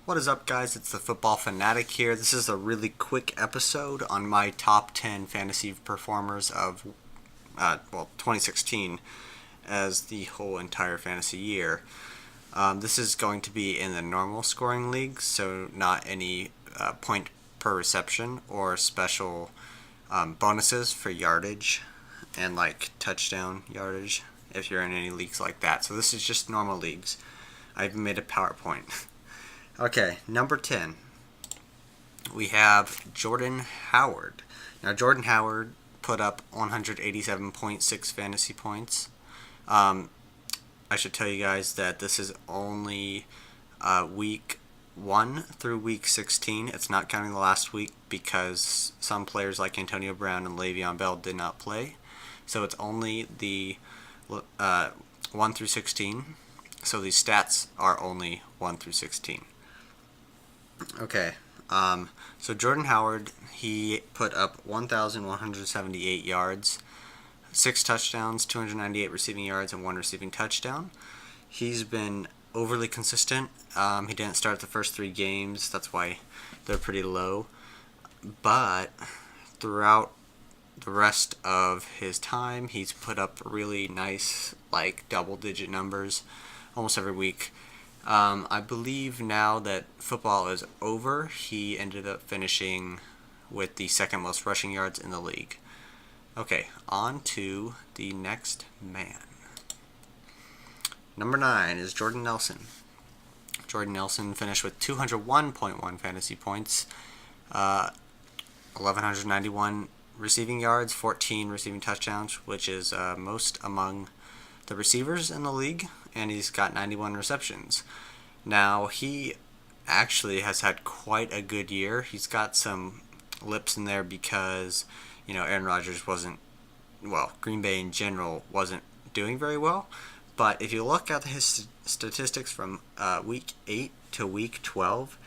What is up, guys? It's the Football Fanatic here. This is a really quick episode on my top 10 fantasy performers of 2016 as the whole entire fantasy year. This is going to be in the normal scoring league, so not any point per reception or special bonuses for yardage and like touchdown yardage if you're in any leagues like that. So this is just normal leagues. I even made a PowerPoint. Okay, number 10, we have Jordan Howard. Now, Jordan Howard put up 187.6 fantasy points. I should tell you guys that this is only week 1 through week 16. It's not counting the last week because some players like Antonio Brown and LeVeon Bell did not play. So it's only the 1 through 16. So these stats are only 1 through 16. Okay, so Jordan Howard, he put up 1,178 yards, 6 touchdowns, 298 receiving yards, and 1 receiving touchdown. He's been overly consistent. He didn't start the first 3 games. That's why they're pretty low. But throughout the rest of his time, he's put up really nice, like, double-digit numbers almost every week. I believe now that football is over, he ended up finishing with the second most rushing yards in the league. Okay, on to the next man. Number 9 is Jordy Nelson. Jordy Nelson finished with 201.1 fantasy points, 1,191 receiving yards, 14 receiving touchdowns, which is most among the receivers in the league, and he's got 91 receptions. Now, he actually has had quite a good year. He's got some lips in there because, Aaron Rodgers Green Bay in general wasn't doing very well. But if you look at his statistics from week 8 to week 12,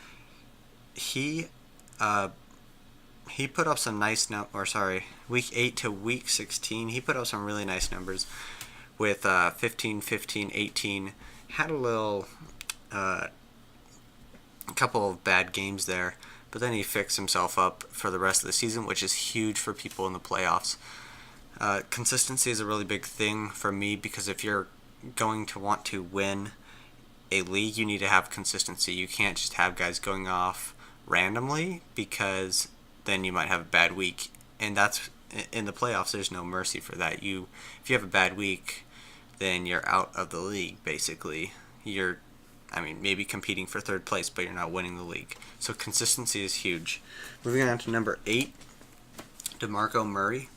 he put up some nice week 8 to week 16, he put up some really nice numbers with 15, 15, 18. Had a couple of bad games there, but then he fixed himself up for the rest of the season, which is huge for people in the playoffs. Consistency is a really big thing for me because if you're going to want to win a league, you need to have consistency. You can't just have guys going off randomly because then you might have a bad week, and that's in the playoffs. There's no mercy for that. If you have a bad week, then you're out of the league, basically. You're maybe competing for third place, but you're not winning the league. So consistency is huge. Moving on to number 8, DeMarco Murray.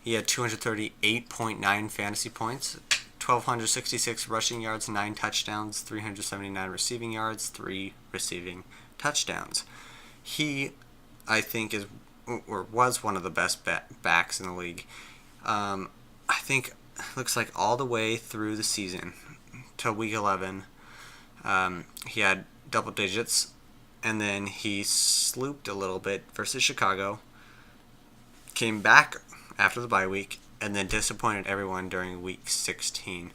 He had 238.9 fantasy points, 1,266 rushing yards, 9 touchdowns, 379 receiving yards, 3 receiving touchdowns. He, I think, was one of the best backs in the league. I think looks like all the way through the season till week 11, he had double digits, and then he slooped a little bit versus Chicago, came back after the bye week, and then disappointed everyone during week 16.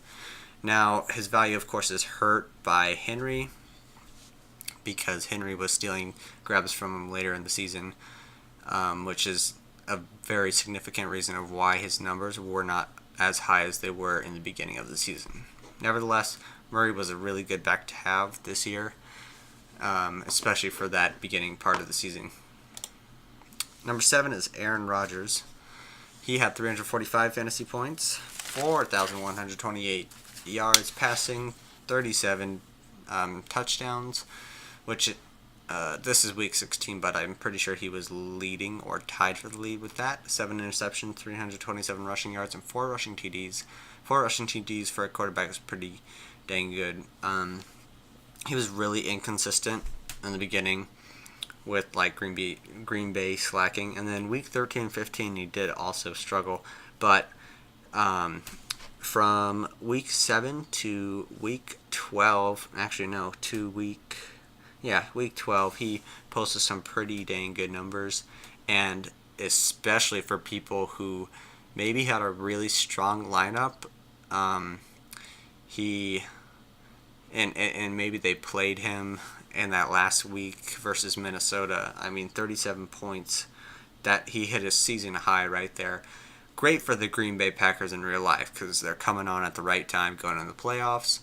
Now, his value, of course, is hurt by Henry because Henry was stealing grabs from him later in the season, which is a very significant reason of why his numbers were not as high as they were in the beginning of the season. Nevertheless, Murray was a really good back to have this year, especially for that beginning part of the season. Number 7 is Aaron Rodgers. He had 345 fantasy points, 4,128 yards passing, 37 touchdowns, which this is week 16, but I'm pretty sure he was leading or tied for the lead with that. 7 interceptions, 327 rushing yards, and 4 rushing TDs. 4 rushing TDs for a quarterback is pretty dang good. He was really inconsistent in the beginning with like Green Bay slacking, and then week 13 and 15 he did also struggle, but from week 7 to week 12, week 12, he posted some pretty dang good numbers, and especially for people who maybe had a really strong lineup, he and maybe they played him in that last week versus Minnesota. 37 points. That he hit his season high right there. Great for the Green Bay Packers in real life because they're coming on at the right time, going in the playoffs.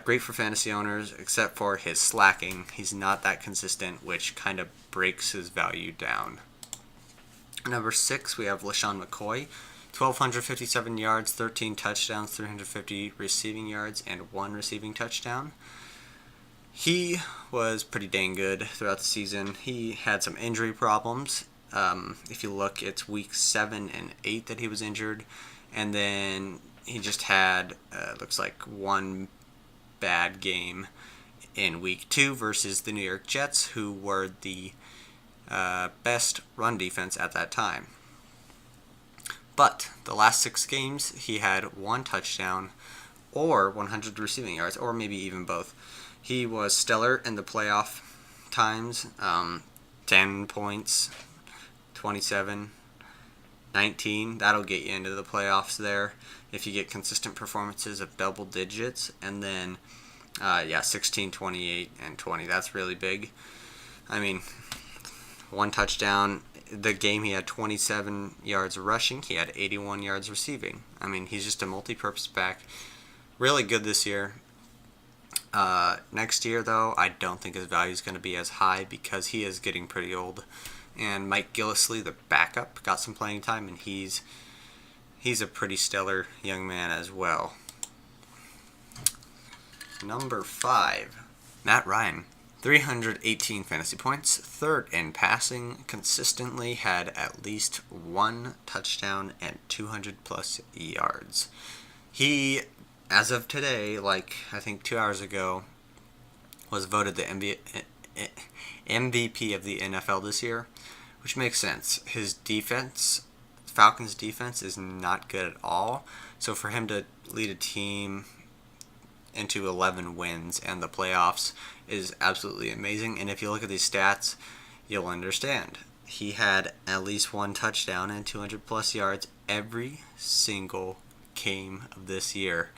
Great for fantasy owners, except for his slacking. He's not that consistent, which kind of breaks his value down. Number 6, we have LeSean McCoy. 1,257 yards, 13 touchdowns, 350 receiving yards, and 1 receiving touchdown. He was pretty dang good throughout the season. He had some injury problems. If you look, it's week 7 and 8 that he was injured. And then he just had, looks like, one bad game in week 2 versus the New York Jets, who were the best run defense at that time. But the last 6 games, he had 1 touchdown or 100 receiving yards, or maybe even both. He was stellar in the playoff times. 10 points, 27, 19. That'll get you into the playoffs there if you get consistent performances of double digits. And then, 16, 28, and 20. That's really big. 1 touchdown. The game he had 27 yards rushing. He had 81 yards receiving. He's just a multi-purpose back. Really good this year. Next year, though, I don't think his value is going to be as high because he is getting pretty old. And Mike Gillislee, the backup, got some playing time, and he's a pretty stellar young man as well. Number 5, Matt Ryan. 318 fantasy points, 3rd in passing, consistently had at least 1 touchdown and 200 plus yards. He, as of today, I think 2 hours ago, was voted the MVP of the NFL this year, which makes sense. His defense, Falcons' defense, is not good at all. So for him to lead a team into 11 wins and the playoffs is absolutely amazing. And if you look at these stats, you'll understand. He had at least 1 touchdown and 200 plus yards every single game of this year.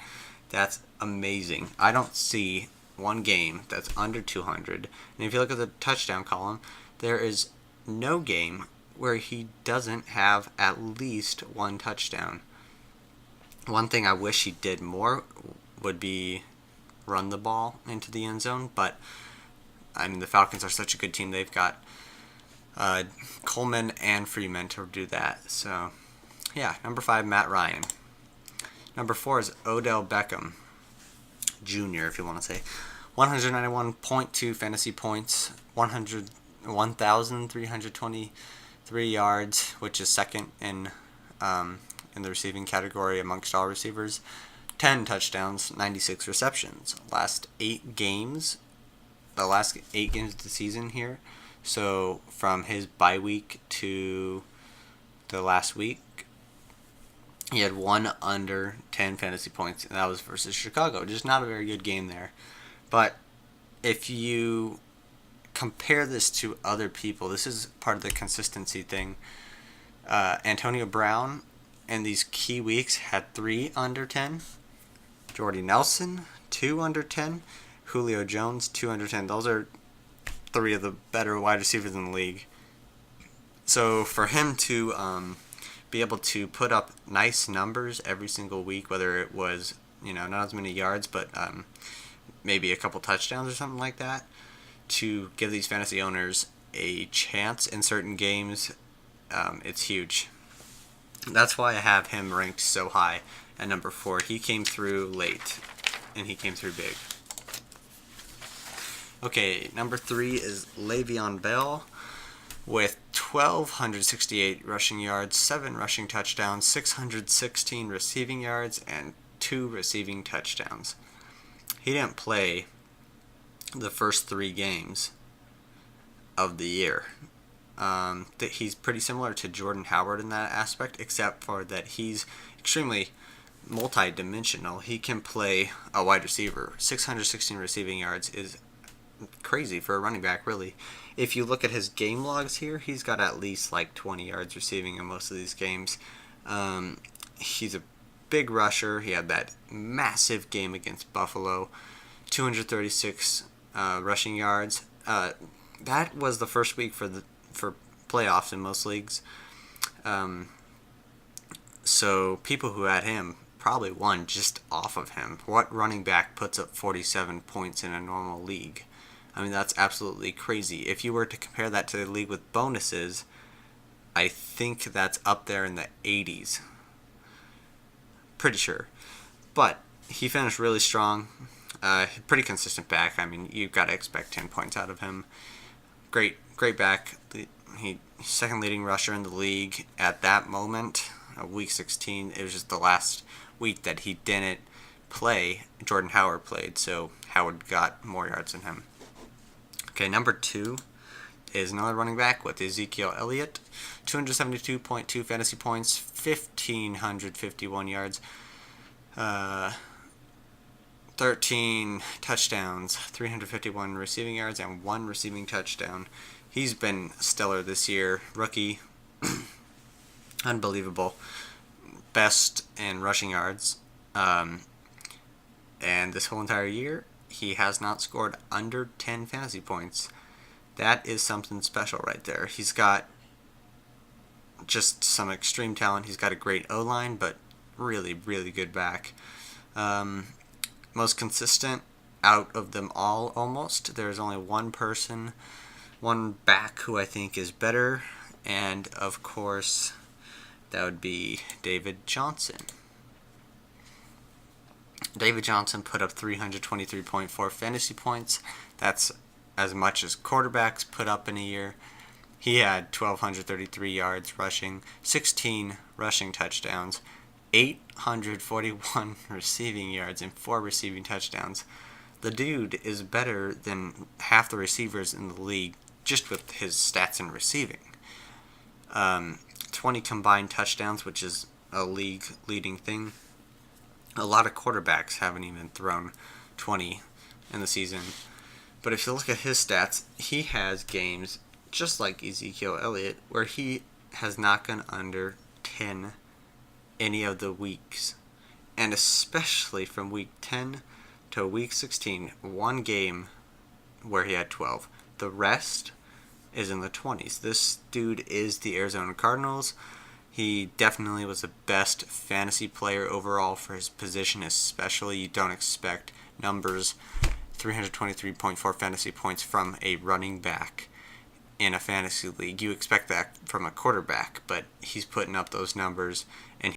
That's amazing. I don't see one game that's under 200. And if you look at the touchdown column, there is no game where he doesn't have at least 1 touchdown. One thing I wish he did more would be run the ball into the end zone, but the Falcons are such a good team. They've got Coleman and Freeman to do that. So, number 5, Matt Ryan. Number 4 is Odell Beckham Jr., if you want to say. 191.2 fantasy points, 1,323 yards, which is 2nd in the receiving category amongst all receivers. 10 touchdowns, 96 receptions. Last 8 games of the season here. So from his bye week to the last week, he had 1 under 10 fantasy points, and that was versus Chicago. Just not a very good game there. But if you compare this to other people, this is part of the consistency thing. Antonio Brown in these key weeks had 3 under 10. Jordy Nelson, 2 under 10. Julio Jones, 2 under 10. Those are 3 of the better wide receivers in the league. So for him to be able to put up nice numbers every single week, whether it was not as many yards, but maybe a couple touchdowns or something like that, to give these fantasy owners a chance in certain games, it's huge. That's why I have him ranked so high at number 4. He came through late, and he came through big. Okay, number 3 is LeVeon Bell with 1,268 rushing yards, 7 rushing touchdowns, 616 receiving yards, and 2 receiving touchdowns. He didn't play the first 3 games of the year. He's pretty similar to Jordan Howard in that aspect, except for that he's extremely multi-dimensional. He can play a wide receiver. 616 receiving yards is crazy for a running back, really. If you look at his game logs here, he's got at least 20 yards receiving in most of these games. He's a big rusher. He had that massive game against Buffalo, 236 rushing yards. That was the first week for playoffs in most leagues. So people who had him probably won just off of him. What running back puts up 47 points in a normal league? I mean, that's absolutely crazy. If you were to compare that to the league with bonuses, I think that's up there in the 80s. Pretty sure. But he finished really strong. Pretty consistent back. I mean, you've got to expect 10 points out of him. Great back. He's second leading rusher in the league at that moment. Week 16. It was just the last week that he didn't play. Jordan Howard played, so Howard got more yards than him. Okay, number 2 is another running back with Ezekiel Elliott. 272.2 fantasy points, 1,551 yards, 13 touchdowns, 351 receiving yards, and 1 receiving touchdown. He's been stellar this year. Rookie, unbelievable. Best in rushing yards. And this whole entire year, he has not scored under 10 fantasy points. That is something special right there. He's got just some extreme talent. He's got a great O-line, but really, really good back. Most consistent out of them all, almost. There's only one back who I think is better, and of course, that would be David Johnson. David Johnson put up 323.4 fantasy points. That's as much as quarterbacks put up in a year. He had 1,233 yards rushing, 16 rushing touchdowns, 841 receiving yards, and 4 receiving touchdowns. The dude is better than half the receivers in the league just with his stats in receiving. 20 combined touchdowns, which is a league-leading thing. A lot of quarterbacks haven't even thrown 20 in the season. But if you look at his stats, he has games just like Ezekiel Elliott where he has not gone under 10 any of the weeks. And especially from week 10 to week 16, one game where he had 12. The rest is in the 20s. This dude is the Arizona Cardinals. He definitely was the best fantasy player overall for his position, especially. You don't expect numbers, 323.4 fantasy points from a running back in a fantasy league. You expect that from a quarterback, but he's putting up those numbers,